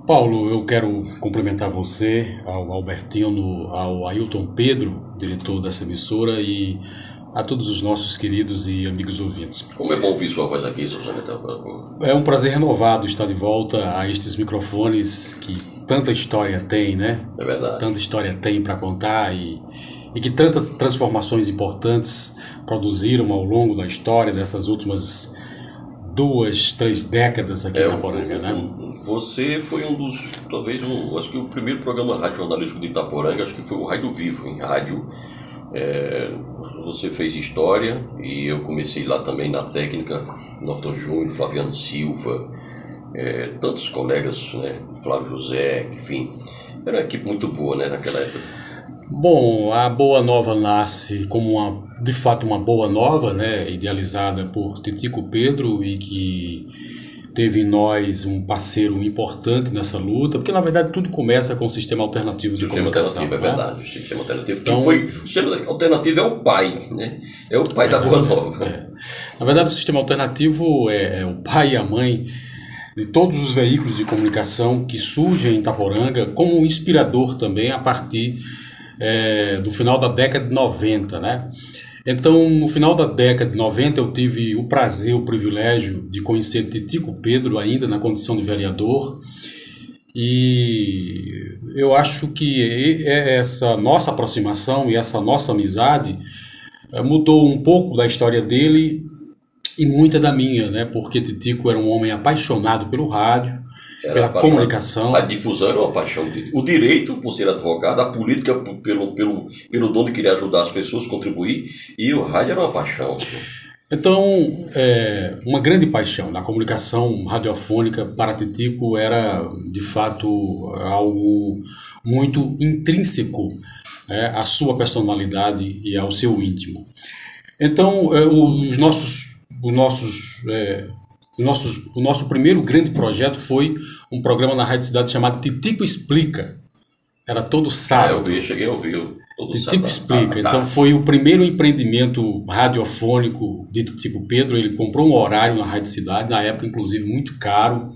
Paulo, eu quero cumprimentar você, ao Albertino, ao Ailton Pedro, diretor dessa emissora, e a todos os nossos queridos e amigos ouvintes. Como é bom ouvir sua voz aqui, Suzana. É um prazer renovado estar de volta a estes microfones que tanta história tem, né? É verdade. Tanta história tem para contar e que tantas transformações importantes produziram ao longo da história dessas últimas 2, 3 décadas aqui em Itaporanga, né? Você foi um dos, acho que o primeiro programa rádio jornalístico de Itaporanga, acho que foi o Rádio Vivo, em rádio. Você fez história e eu comecei lá também na técnica, Norton Júnior, Flaviano Silva, tantos colegas, né? Flávio José, enfim. Era uma equipe muito boa, né, naquela época. Bom, a Boa Nova nasce como de fato uma boa nova, né, idealizada por Titico Pedro e que teve em nós um parceiro importante nessa luta, porque na verdade tudo começa com o sistema alternativo de comunicação. Sistema alternativo, né? É verdade, o sistema alternativo. Então, o sistema alternativo é o pai, né? É o pai da Boa Nova. Na verdade, o sistema alternativo é o pai e a mãe de todos os veículos de comunicação que surgem em Itaporanga, como um inspirador também a partir do final da década de 90, né? Então, no final da década de 90, eu tive o prazer, o privilégio de conhecer Titico Pedro, ainda na condição de vereador, e eu acho que essa nossa aproximação e essa nossa amizade mudou um pouco da história dele e muita da minha, né? Porque Titico era um homem apaixonado pelo rádio, pela comunicação. A difusão era uma paixão dele. O direito, por ser advogado, a política pelo dom de querer ajudar as pessoas, contribuir, e o rádio era uma paixão. Então, uma grande paixão na comunicação radiofônica para Titico era, de fato, algo muito intrínseco, né, à sua personalidade e ao seu íntimo. Então, o nosso primeiro grande projeto foi um programa na Rádio Cidade chamado Titico Explica. Era todo sábado. Cheguei a ouvir. Titico Explica. Então foi o primeiro empreendimento radiofônico de Titico Pedro. Ele comprou um horário na Rádio Cidade, na época inclusive muito caro.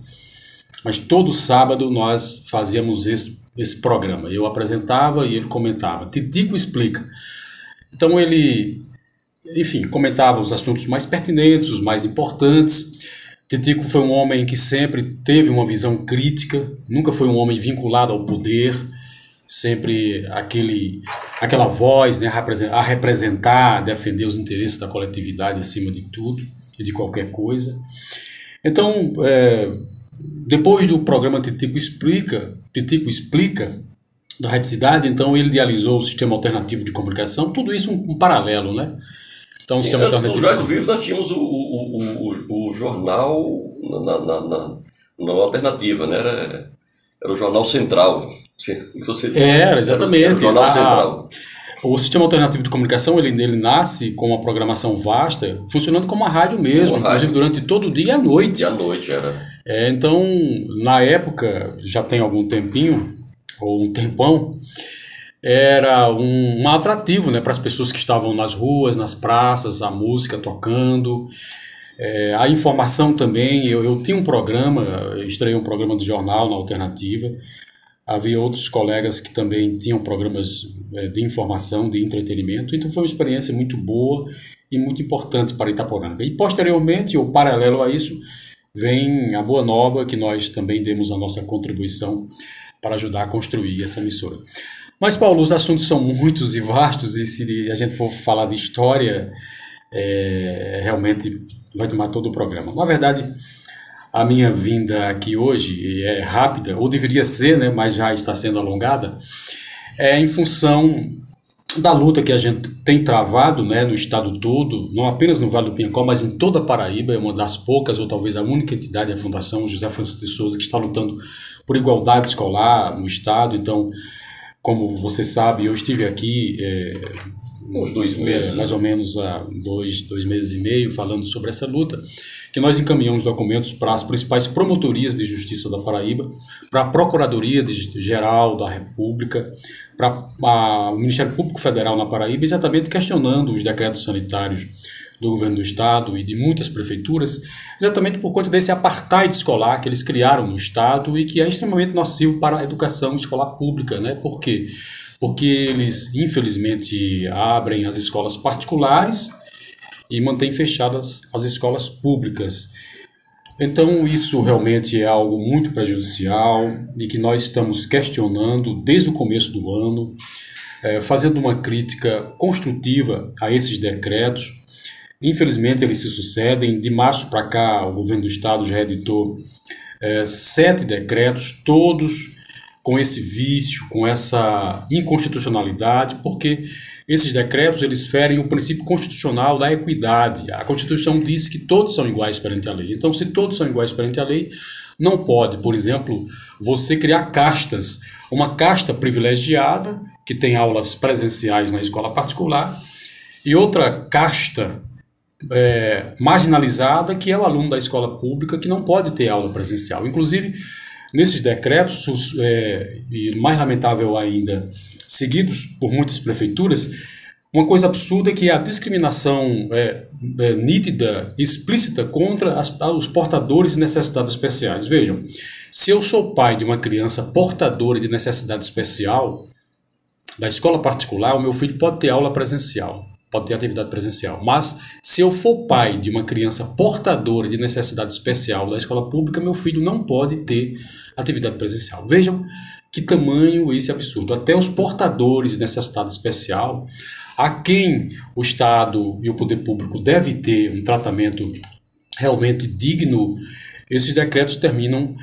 Mas todo sábado nós fazíamos esse programa. Eu apresentava e ele comentava. Titico Explica. Então ele, enfim, comentava os assuntos mais pertinentes, os mais importantes. Titico foi um homem que sempre teve uma visão crítica, nunca foi um homem vinculado ao poder, sempre aquela voz, né, a representar, a defender os interesses da coletividade acima de tudo e de qualquer coisa. Então, depois do programa Titico Explica, da Rádio Cidade, então ele idealizou o sistema alternativo de comunicação, tudo isso um paralelo, né? Então, antes do Rádio Vivo nós tínhamos o jornal na alternativa, né? Era o Jornal Central. Era, exatamente. Era o Jornal Central. O sistema alternativo de comunicação ele nasce com uma programação vasta, funcionando como uma rádio mesmo, inclusive durante todo o dia e a noite. E à noite era. Então, na época, já tem algum tempinho, ou um tempão, era um atrativo, né, para as pessoas que estavam nas ruas, nas praças, a música tocando, a informação também. Eu tinha um programa, estreiei um programa de jornal na alternativa, havia outros colegas que também tinham programas de informação, de entretenimento, então foi uma experiência muito boa e muito importante para Itaporanga. E posteriormente, ou paralelo a isso, vem a Boa Nova, que nós também demos a nossa contribuição para ajudar a construir essa emissora. Mas, Paulo, os assuntos são muitos e vastos, e se a gente for falar de história, realmente vai tomar todo o programa. Na verdade, a minha vinda aqui hoje é rápida, ou deveria ser, né, mas já está sendo alongada, em função da luta que a gente tem travado, né, no estado todo, não apenas no Vale do Pinhacó, mas em toda a Paraíba. É uma das poucas, ou talvez a única entidade, a Fundação José Francisco de Souza, que está lutando por igualdade escolar no estado. Então, como você sabe, eu estive aqui uns 2 meses, mais ou menos há 2 meses e meio, falando sobre essa luta, que nós encaminhamos documentos para as principais promotorias de justiça da Paraíba, para a Procuradoria Geral da República, para o Ministério Público Federal na Paraíba, exatamente questionando os decretos sanitários do governo do estado e de muitas prefeituras, exatamente por conta desse apartheid escolar que eles criaram no estado e que é extremamente nocivo para a educação escolar pública, né? Por quê? Porque eles, infelizmente, abrem as escolas particulares e mantêm fechadas as escolas públicas. Então, isso realmente é algo muito prejudicial e que nós estamos questionando desde o começo do ano, fazendo uma crítica construtiva a esses decretos. Infelizmente, eles se sucedem. De março para cá, o governo do estado já editou 7 decretos, todos com esse vício, com essa inconstitucionalidade, porque esses decretos eles ferem o princípio constitucional da equidade. A Constituição diz que todos são iguais perante a lei. Então, se todos são iguais perante a lei, não pode, por exemplo, você criar castas. Uma casta privilegiada, que tem aulas presenciais na escola particular, e outra casta marginalizada, que é o aluno da escola pública, que não pode ter aula presencial. Inclusive, nesses decretos, e mais lamentável ainda, seguidos por muitas prefeituras, uma coisa absurda que é a discriminação nítida, explícita contra os portadores de necessidades especiais. Vejam, se eu sou pai de uma criança portadora de necessidade especial, da escola particular, o meu filho pode ter aula presencial, pode ter atividade presencial. Mas se eu for pai de uma criança portadora de necessidade especial da escola pública, meu filho não pode ter atividade presencial. Vejam que tamanho esse absurdo. Até os portadores de necessidade especial, a quem o Estado e o poder público devem ter um tratamento realmente digno, esses decretos terminam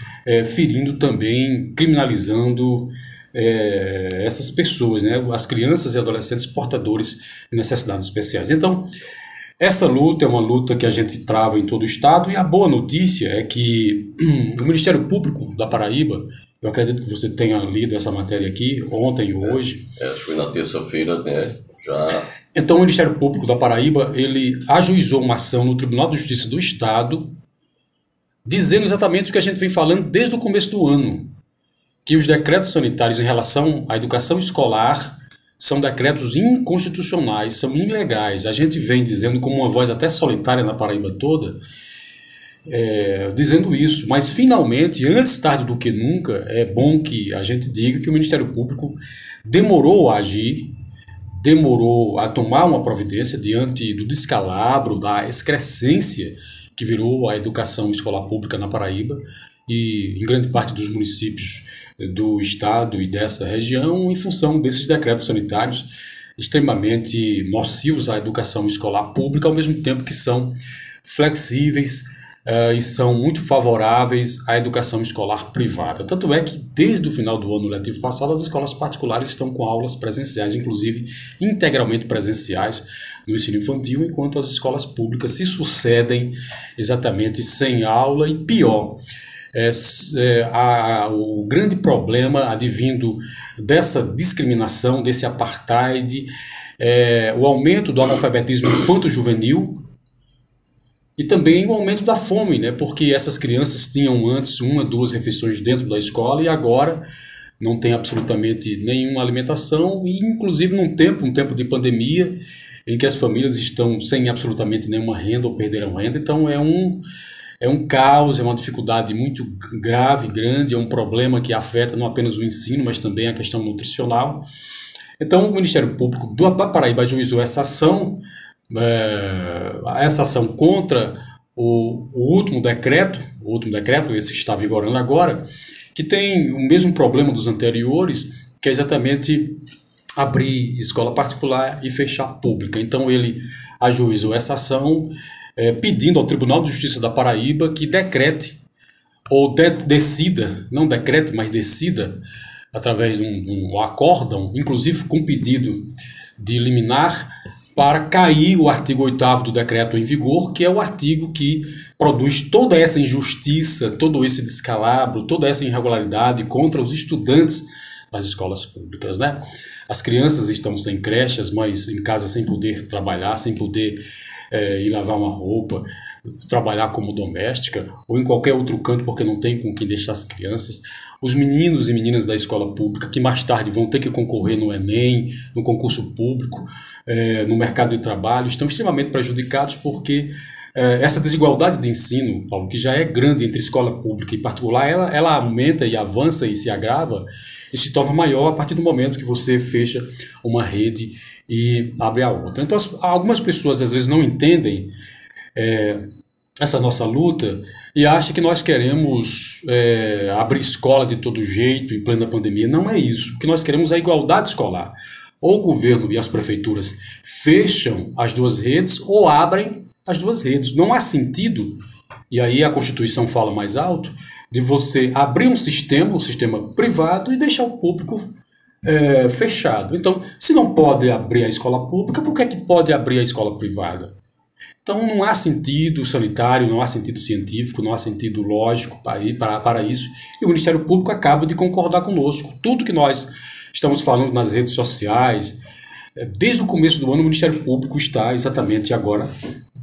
ferindo também, criminalizando essas pessoas, né? As crianças e adolescentes portadores de necessidades especiais. Então, essa luta é uma luta que a gente trava em todo o estado, e a boa notícia é que o Ministério Público da Paraíba, eu acredito que você tenha lido essa matéria aqui, ontem e hoje. Acho que foi na terça-feira, né? Já... Então, o Ministério Público da Paraíba, ele ajuizou uma ação no Tribunal de Justiça do Estado, dizendo exatamente o que a gente vem falando desde o começo do ano, que os decretos sanitários em relação à educação escolar são decretos inconstitucionais, são ilegais. A gente vem dizendo com uma voz até solitária na Paraíba toda, dizendo isso. Mas, finalmente, antes tarde do que nunca, é bom que a gente diga que o Ministério Público demorou a agir, demorou a tomar uma providência diante do descalabro, da excrescência que virou a educação escolar pública na Paraíba e em grande parte dos municípios do estado e dessa região, em função desses decretos sanitários extremamente nocivos à educação escolar pública, ao mesmo tempo que são flexíveis e são muito favoráveis à educação escolar privada. Tanto é que, desde o final do ano letivo passado, as escolas particulares estão com aulas presenciais, inclusive integralmente presenciais, no ensino infantil, enquanto as escolas públicas se sucedem exatamente sem aula e pior. O grande problema advindo dessa discriminação, desse apartheid, o aumento do analfabetismo infanto-juvenil e também o aumento da fome, né? Porque essas crianças tinham antes 1 2 refeições dentro da escola e agora não tem absolutamente nenhuma alimentação, e inclusive um tempo de pandemia em que as famílias estão sem absolutamente nenhuma renda ou perderam renda. Então é um caos, é uma dificuldade muito grave, grande, é um problema que afeta não apenas o ensino, mas também a questão nutricional. Então, o Ministério Público da Paraíba ajuizou essa ação contra o último decreto, esse que está vigorando agora, que tem o mesmo problema dos anteriores, que é exatamente abrir escola particular e fechar pública. Então, ele ajuizou essa ação, pedindo ao Tribunal de Justiça da Paraíba que decrete, ou decida, não decrete, mas decida, através de um acórdão, inclusive com pedido de liminar, para cair o artigo 8º do decreto em vigor, que é o artigo que produz toda essa injustiça, todo esse descalabro, toda essa irregularidade contra os estudantes das escolas públicas, né? As crianças estão sem creches, mas em casa sem poder trabalhar, sem poder ir lavar uma roupa, trabalhar como doméstica ou em qualquer outro canto porque não tem com quem deixar as crianças. Os meninos e meninas da escola pública que mais tarde vão ter que concorrer no Enem, no concurso público, no mercado de trabalho, estão extremamente prejudicados porque essa desigualdade de ensino, Paulo, que já é grande entre escola pública e particular, ela aumenta e avança e se agrava e se torna maior a partir do momento que você fecha uma rede e abre a outra. Então, algumas pessoas às vezes não entendem essa nossa luta e acham que nós queremos abrir escola de todo jeito em plena pandemia. Não é isso. O que nós queremos é a igualdade escolar. Ou o governo e as prefeituras fecham as duas redes ou abrem as duas redes. Não há sentido, e aí a Constituição fala mais alto, de você abrir um sistema privado e deixar o público fechado. Então, se não pode abrir a escola pública, por que é que pode abrir a escola privada? Então, não há sentido sanitário, não há sentido científico, não há sentido lógico para isso. E o Ministério Público acaba de concordar conosco. Tudo que nós estamos falando nas redes sociais, desde o começo do ano, o Ministério Público está exatamente agora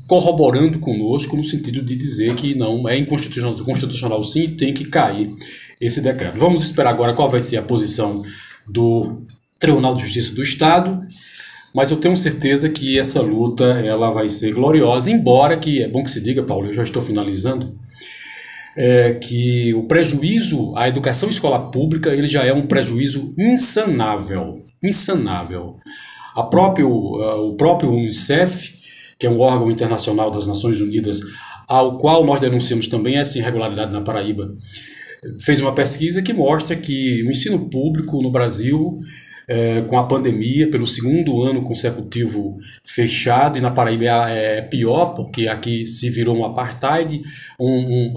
corroborando conosco no sentido de dizer que não é inconstitucional sim, tem que cair esse decreto. Vamos esperar agora qual vai ser a posição do Tribunal de Justiça do Estado, mas eu tenho certeza que essa luta ela vai ser gloriosa, embora que, é bom que se diga, Paulo, eu já estou finalizando, que o prejuízo à educação escolar pública ele já é um prejuízo insanável. O próprio Unicef, que é um órgão internacional das Nações Unidas, ao qual nós denunciamos também essa irregularidade na Paraíba, fez uma pesquisa que mostra que o ensino público no Brasil, com a pandemia, pelo segundo ano consecutivo fechado, e na Paraíba é pior, porque aqui se virou um apartheid,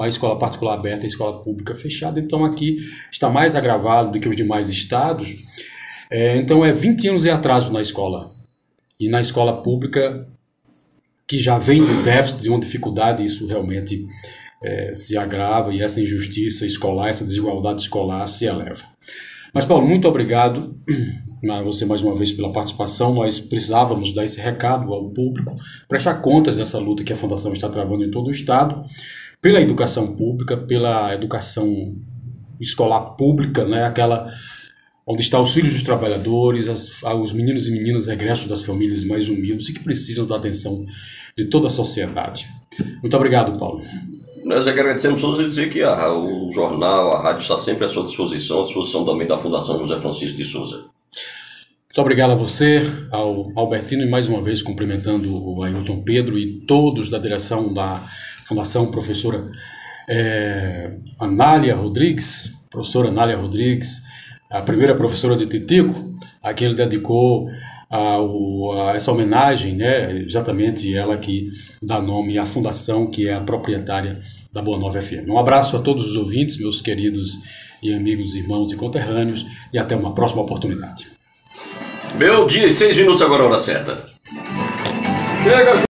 a escola particular aberta e a escola pública fechada, então aqui está mais agravado do que os demais estados. Então 20 anos de atraso na escola. E na escola pública, que já vem do déficit, de uma dificuldade, isso realmente se agrava e essa injustiça escolar, essa desigualdade escolar se eleva. Mas, Paulo, muito obrigado a você mais uma vez pela participação. Nós precisávamos dar esse recado ao público, prestar contas dessa luta que a Fundação está travando em todo o Estado, pela educação pública, pela educação escolar pública, né, aquela onde estão os filhos dos trabalhadores, os meninos e meninas egressos das famílias mais humildes e que precisam da atenção de toda a sociedade. Muito obrigado, Paulo. Nós agradecemos todos e dizer que o jornal, a rádio está sempre à sua disposição, à disposição também da Fundação José Francisco de Souza. Muito obrigado a você, ao Albertino, e mais uma vez cumprimentando o Ailton Pedro e todos da direção da Fundação, professora Anália Rodrigues, a primeira professora de Titico, a quem ele dedicou essa homenagem, né? Exatamente ela que dá nome à fundação, que é a proprietária da Boa Nova FM. Um abraço a todos os ouvintes, meus queridos e amigos, irmãos e conterrâneos, e até uma próxima oportunidade. Meu dia e 6 minutos agora, a hora certa. Chega,